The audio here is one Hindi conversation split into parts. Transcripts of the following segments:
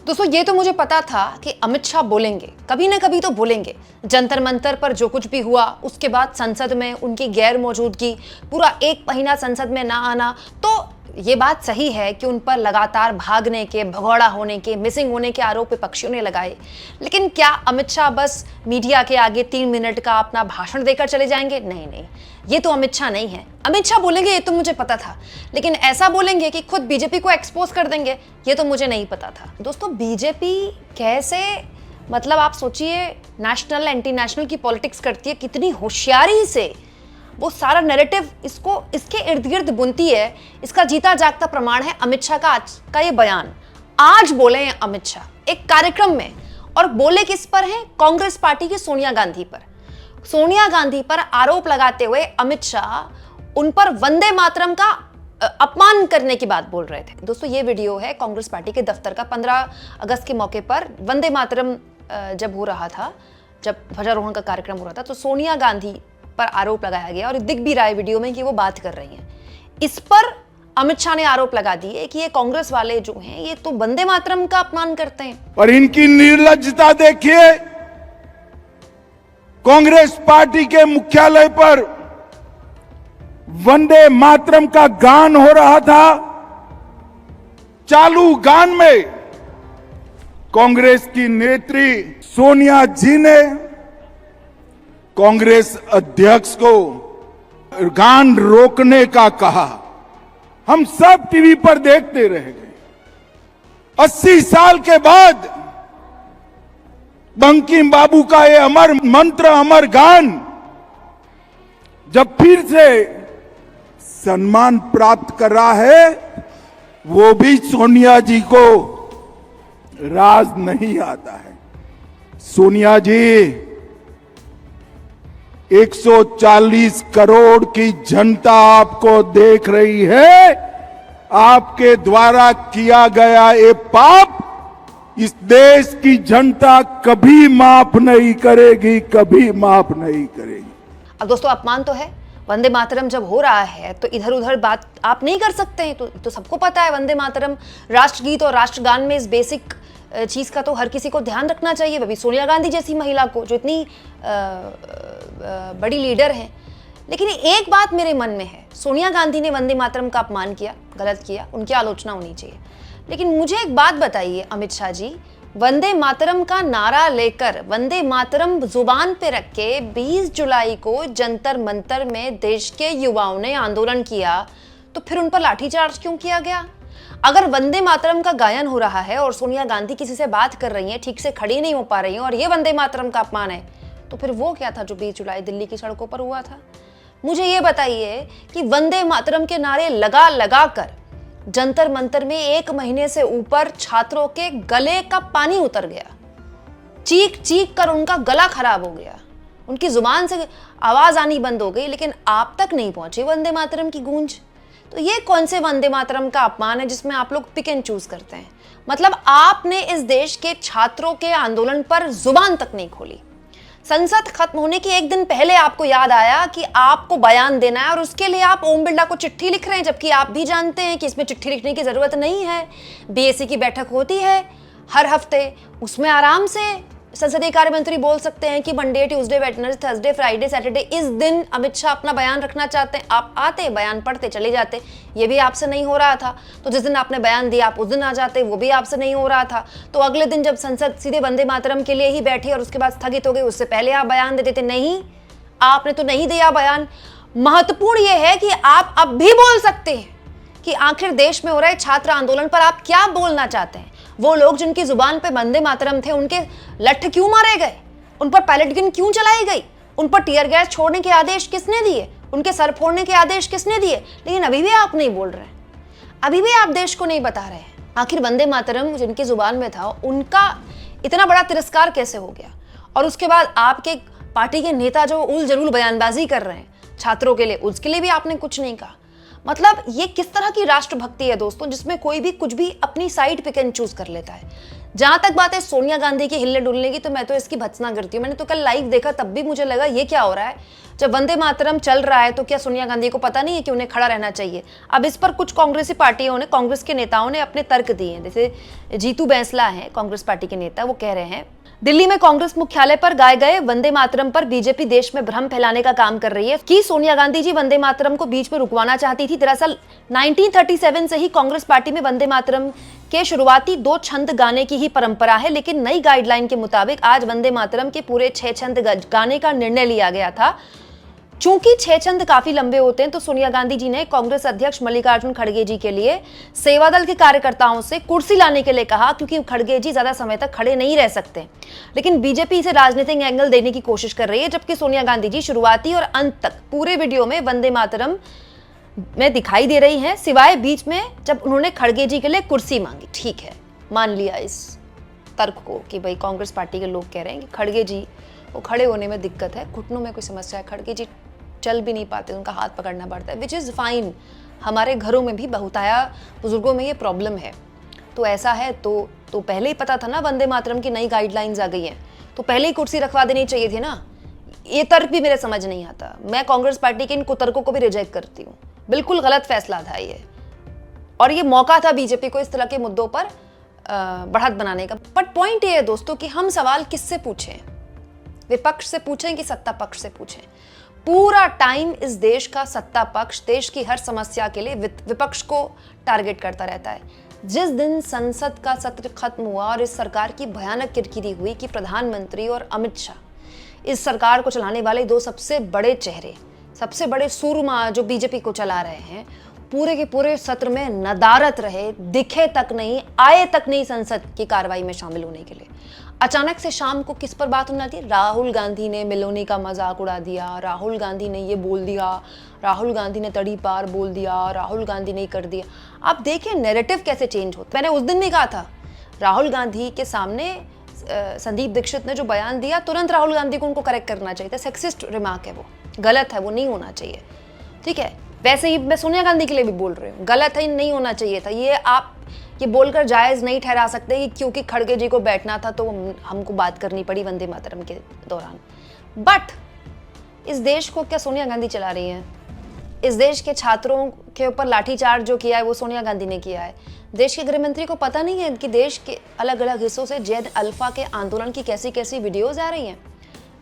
दोस्तों ये तो मुझे पता था कि अमित शाह बोलेंगे, कभी ना कभी तो बोलेंगे। जंतर मंतर पर जो कुछ भी हुआ, उसके बाद संसद में उनकी गैर मौजूदगी, पूरा 1 महीना संसद में ना आना, तो ये बात सही है कि उन पर लगातार भागने के, भगौड़ा होने के, मिसिंग होने के आरोप विपक्षियों ने लगाए। लेकिन क्या अमित शाह बस मीडिया के आगे 3 मिनट का अपना भाषण देकर चले जाएंगे? नहीं नहीं, ये तो अमित शाह नहीं है। अमित शाह बोलेंगे ये तो मुझे पता था, लेकिन ऐसा बोलेंगे कि खुद बीजेपी को एक्सपोज कर देंगे, ये तो मुझे नहीं पता था। दोस्तों बीजेपी कैसे, मतलब आप सोचिए, नेशनल एंटी नेशनल की पॉलिटिक्स करती है, कितनी होशियारी से वो सारा नैरेटिव इसके इर्द गिर्द बुनती है। इसका जीता जागता प्रमाण है अमित शाह का आज का ये बयान। आज बोले हैं अमित शाह एक कार्यक्रम में, और बोले किस पर हैं? कांग्रेस पार्टी की सोनिया गांधी पर। सोनिया गांधी पर आरोप लगाते हुए अमित शाह उन पर वंदे मातरम का अपमान करने की बात बोल रहे थे। दोस्तों ये वीडियो है कांग्रेस पार्टी के दफ्तर का। 15 अगस्त के मौके पर वंदे मातरम जब हो रहा था, जब ध्वजारोहण का कार्यक्रम हो रहा था, तो सोनिया गांधी पर आरोप लगाया गया, और दिख भी रहा है वीडियो में कि वो बात कर रही हैं। इस पर अमित शाह ने आरोप लगा दिए कि ये कांग्रेस वाले जो हैं ये तो वंदे मातरम का अपमान करते हैं। और इनकी निर्लज्जता देखिए, कांग्रेस पार्टी के मुख्यालय पर वंदे मातरम का गान हो रहा था। चालू गान में कांग्रेस की नेत्री सोनिया जी ने कांग्रेस अध्यक्ष को गान रोकने का कहा। हम सब टीवी पर देखते रह गए। 80 साल के बाद बंकिम बाबू का ये अमर मंत्र, अमर गान जब फिर से सम्मान प्राप्त कर रहा है, वो भी सोनिया जी को राज नहीं आता है। सोनिया जी, 140 करोड़ की जनता आपको देख रही है। आपके द्वारा किया गया ये पाप इस देश की जनता कभी माफ नहीं करेगी, कभी माफ नहीं करेगी। अब दोस्तों अपमान तो है, वंदे मातरम जब हो रहा है तो इधर उधर बात आप नहीं कर सकते हैं। तो सबको पता है वंदे मातरम राष्ट्रगीत और राष्ट्रगान में इस बेसिक चीज का तो हर किसी को ध्यान रखना चाहिए, वही सोनिया गांधी जैसी महिला को, जो इतनी बड़ी लीडर हैं। लेकिन एक बात मेरे मन में है, सोनिया गांधी ने वंदे मातरम का अपमान किया, गलत किया, उनकी आलोचना होनी चाहिए। लेकिन मुझे एक बात बताइए अमित शाह जी, वंदे मातरम का नारा लेकर, वंदे मातरम जुबान पे रख के 20 जुलाई को जंतर मंतर में देश के युवाओं ने आंदोलन किया, तो फिर उन पर लाठीचार्ज क्यों किया गया? अगर वंदे मातरम का गायन हो रहा है और सोनिया गांधी किसी से बात कर रही हैं, ठीक से खड़ी नहीं हो पा रही हैं, और ये वंदे मातरम का अपमान है, तो फिर वो क्या था जो 20 जुलाई दिल्ली की सड़कों पर हुआ था? मुझे ये बताइए कि वंदे मातरम के नारे लगा लगा कर जंतर मंतर में 1 महीने से ऊपर छात्रों के गले का पानी उतर गया, चीख चीख कर उनका गला खराब हो गया, उनकी जुबान से आवाज आनी बंद हो गई, लेकिन आप तक नहीं पहुंची वंदे मातरम की गूंज। तो ये कौन से वंदे मातरम का अपमान है जिसमें आप लोग पिक एंड चूज करते हैं? मतलब आपने इस देश के छात्रों के आंदोलन पर जुबान तक नहीं खोली। संसद खत्म होने के 1 दिन पहले आपको याद आया कि आपको बयान देना है, और उसके लिए आप ओम बिरला को चिट्ठी लिख रहे हैं, जबकि आप भी जानते हैं कि इसमें चिट्ठी लिखने की जरूरत नहीं है। बीएसी की बैठक होती है हर हफ्ते, उसमें आराम से संसदीय कार्य मंत्री बोल सकते हैं कि Monday, Tuesday, Wednesday, Thursday, Friday, Saturday, इस दिन अमित शाह अपना बयान रखना चाहते हैं। आप आते, बयान पढ़ते चले जाते। ये भी आपसे नहीं हो रहा था, तो जिस दिन आपने बयान दिया आप उस दिन आ जाते, वो भी आपसे नहीं हो रहा था। तो अगले दिन जब संसद सीधे वंदे मातरम के लिए ही बैठी और उसके बाद स्थगित हो गई, उससे पहले आप बयान देते थे। नहीं, आपने तो नहीं दिया बयान। महत्वपूर्ण यह है कि आप अब भी बोल सकते हैं कि आखिर देश में हो रहे छात्र आंदोलन पर आप क्या बोलना चाहते हैं। वो लोग जिनकी जुबान पे वंदे मातरम थे, उनके लठ क्यों मारे गए? उन पर पैलेट गन क्यों चलाई गई? उन पर टीयर गैस छोड़ने के आदेश किसने दिए? उनके सर फोड़ने के आदेश किसने दिए? लेकिन अभी भी आप नहीं बोल रहे हैं, अभी भी आप देश को नहीं बता रहे हैं। आखिर वंदे मातरम जिनकी जुबान में था, उनका इतना बड़ा तिरस्कार कैसे हो गया? और उसके बाद आपके पार्टी के नेता जो उल जलूल बयानबाजी कर रहे हैं छात्रों के लिए, उसके लिए भी आपने कुछ नहीं कहा। मतलब ये किस तरह की राष्ट्रभक्ति है दोस्तों, जिसमें कोई भी कुछ भी अपनी साइड पिक एंड चूज कर लेता है। जहां तक बात है सोनिया गांधी की हिलने डुलने की, तो मैं तो इसकी भत्सना करती हूँ। मैंने तो कल लाइव देखा, तब भी मुझे लगा ये क्या हो रहा है। जब वंदे मातरम चल रहा है तो क्या सोनिया गांधी को पता नहीं है कि उन्हें खड़ा रहना चाहिए? अब इस पर कुछ कांग्रेसी पार्टियों ने, कांग्रेस के नेताओं ने अपने तर्क दिए हैं। जैसे जीतू बैंसला हैं कांग्रेस पार्टी के नेता, वो कह रहे हैं दिल्ली में कांग्रेस मुख्यालय पर गाए गए वंदे मातरम पर बीजेपी देश में भ्रम फैलाने का काम कर रही है कि सोनिया गांधी जी वंदे मातरम को बीच में रुकवाना चाहती थी। दरअसल 1937 से ही कांग्रेस पार्टी में वंदे मातरम के शुरुआती 2 छंद गाने की ही परंपरा है, लेकिन नई गाइडलाइन के मुताबिक आज वंदे मातरम के पूरे 6 छंद गाने का निर्णय लिया गया था। चूंकि 6 छंद काफी लंबे होते हैं, तो सोनिया गांधी जी ने कांग्रेस अध्यक्ष मल्लिकार्जुन खड़गे जी के लिए सेवादल के कार्यकर्ताओं से कुर्सी लाने के लिए कहा, क्योंकि खड़गे जी ज्यादा समय तक खड़े नहीं रह सकते। लेकिन बीजेपी इसे राजनीतिक एंगल देने की कोशिश कर रही है, जबकि सोनिया गांधी जी शुरुआती और अंत तक पूरे वीडियो में वंदे मातरम में दिखाई दे रही हैं, सिवाय बीच में जब उन्होंने खड़गे जी के लिए कुर्सी मांगी। ठीक है, मान लिया इस तर्क को कि भाई कांग्रेस पार्टी के लोग कह रहे हैं कि खड़गे जी को खड़े होने में दिक्कत है, घुटनों में कोई समस्या है, खड़गे जी चल भी नहीं पाते, उनका हाथ पकड़ना पड़ता है, विच इज़ फाइन। हमारे घरों में भी बहुताया बुजुर्गों में ये प्रॉब्लम है। तो ऐसा है तो पहले ही पता था ना वंदे मातरम की नई गाइडलाइंस आ गई हैं, तो पहले ही कुर्सी रखवा देनी चाहिए थी ना। ये तर्क भी मेरे समझ नहीं आता। मैं कांग्रेस पार्टी के इन कुतर्कों को भी रिजेक्ट करती हूँ। बिल्कुल गलत फैसला था ये, और ये मौका था बीजेपी को इस तरह के मुद्दों पर बढ़त बनाने का। बट पॉइंट ये है दोस्तों कि हम सवाल किससे पूछें, विपक्ष से पूछें कि सत्ता पक्ष से पूछें? पूरा टाइम इस देश का सत्ता पक्ष देश की हर समस्या के लिए विपक्ष को टारगेट करता रहता है। जिस दिन संसद का सत्र खत्म हुआ और इस सरकार की भयानक किरकिरी हुई कि प्रधानमंत्री और अमित शाह, इस सरकार को चलाने वाले 2 सबसे बड़े चेहरे, सबसे बड़े सूरमा जो बीजेपी को चला रहे हैं, पूरे के पूरे सत्र में नदारत रहे, दिखे तक नहीं, आए तक नहीं संसद की कार्रवाई में शामिल होने के लिए। अचानक से शाम को किस पर बात होने लगी? राहुल गांधी ने मिलोनी का मजाक उड़ा दिया, राहुल गांधी ने ये बोल दिया, राहुल गांधी ने तड़ी पार बोल दिया, राहुल गांधी ने कर दिया। आप देखिए नैरेटिव कैसे चेंज होता। मैंने उस दिन भी कहा था, राहुल गांधी के सामने संदीप दीक्षित ने जो बयान दिया, तुरंत राहुल गांधी को उनको करेक्ट करना चाहिए था। सेक्सिस्ट रिमार्क है, वो गलत है, वो नहीं होना चाहिए। ठीक है, वैसे ही मैं सोनिया गांधी के लिए भी बोल रही हूँ, गलत है, नहीं होना चाहिए था। ये आप ये बोलकर जायज़ नहीं ठहरा सकते कि क्योंकि खड़गे जी को बैठना था तो हमको बात करनी पड़ी वंदे मातरम के दौरान। बट इस देश को क्या सोनिया गांधी चला रही हैं? इस देश के छात्रों के ऊपर लाठीचार्ज जो किया है वो सोनिया गांधी ने किया है। देश के गृह मंत्री को पता नहीं है कि देश के अलग अलग हिस्सों से जैद अल्फा के आंदोलन की कैसी कैसी वीडियोज आ रही हैं।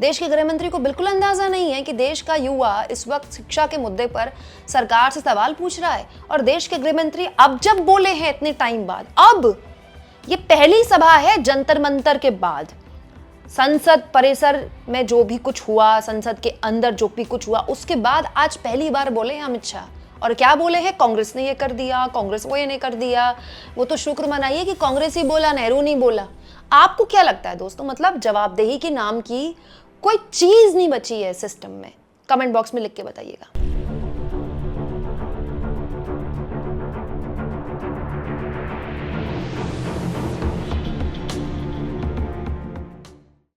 देश के गृह मंत्री को बिल्कुल अंदाजा नहीं है कि देश का युवा इस वक्त शिक्षा के मुद्दे पर सरकार से सवाल पूछ रहा है। और देश के गृह मंत्री अब जब बोले हैं इतने टाइम बाद, अब ये पहली सभा है जंतर मंतर के बाद, संसद परिसर में जो भी कुछ हुआ, संसद के अंदर जो भी कुछ हुआ, उसके बाद आज पहली बार बोले हैं अमित शाह। और क्या बोले हैं? कांग्रेस ने ये कर दिया, कांग्रेस वो ये नहीं कर दिया। वो तो शुक्र मनाइए कि कांग्रेस ही बोला, नेहरू नहीं बोला। आपको क्या लगता है दोस्तों, मतलब जवाबदेही के नाम की कोई चीज नहीं बची है सिस्टम में? कमेंट बॉक्स में लिख के बताइएगा।